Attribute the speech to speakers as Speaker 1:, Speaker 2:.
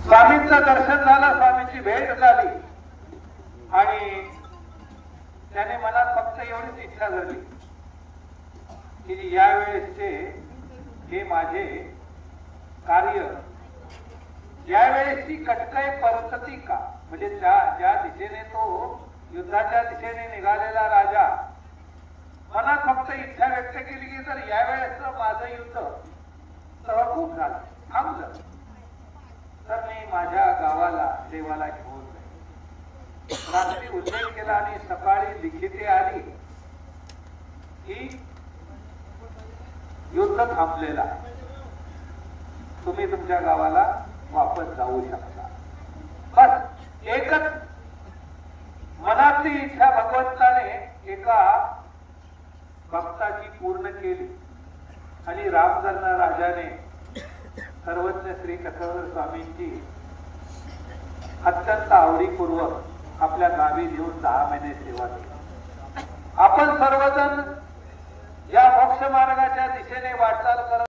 Speaker 1: स्वामींचं दर्शन झालं, स्वामींची भेट झाली आणि त्याने मनात फक्त एवढीच इच्छा झाली की यावेळेसचे हे माझे कार्य यावेळेसची कटकय परतती का, म्हणजे ज्या दिशेने तो युद्धाच्या दिशेने निघालेला राजा मनात फक्त इच्छा व्यक्त केली की जर यावेळेस माझं युद्ध तहकूब झालं, थांबलं, तर मी माझ्या गावाला देवाला घेऊन जाईल. रात्री उल्लेख केला आणि सकाळी लिखिते आली की युद्ध थांबलेलं आहे, तुम्ही तुमच्या गावाला वापस जाऊ शकता. बस एकच मनातली इच्छा भगवंताने एका भक्ताची पूर्ण केली आणि रामधन राजाने सर्वज्ञ श्री कथावर स्वामींची अत्यंत आवडीपूर्वक आपल्या गावी घेऊन 10 महिने सेवा केली. आपण सर्वजण या मोक्ष मार्गाच्या दिशेने वाटचाल करत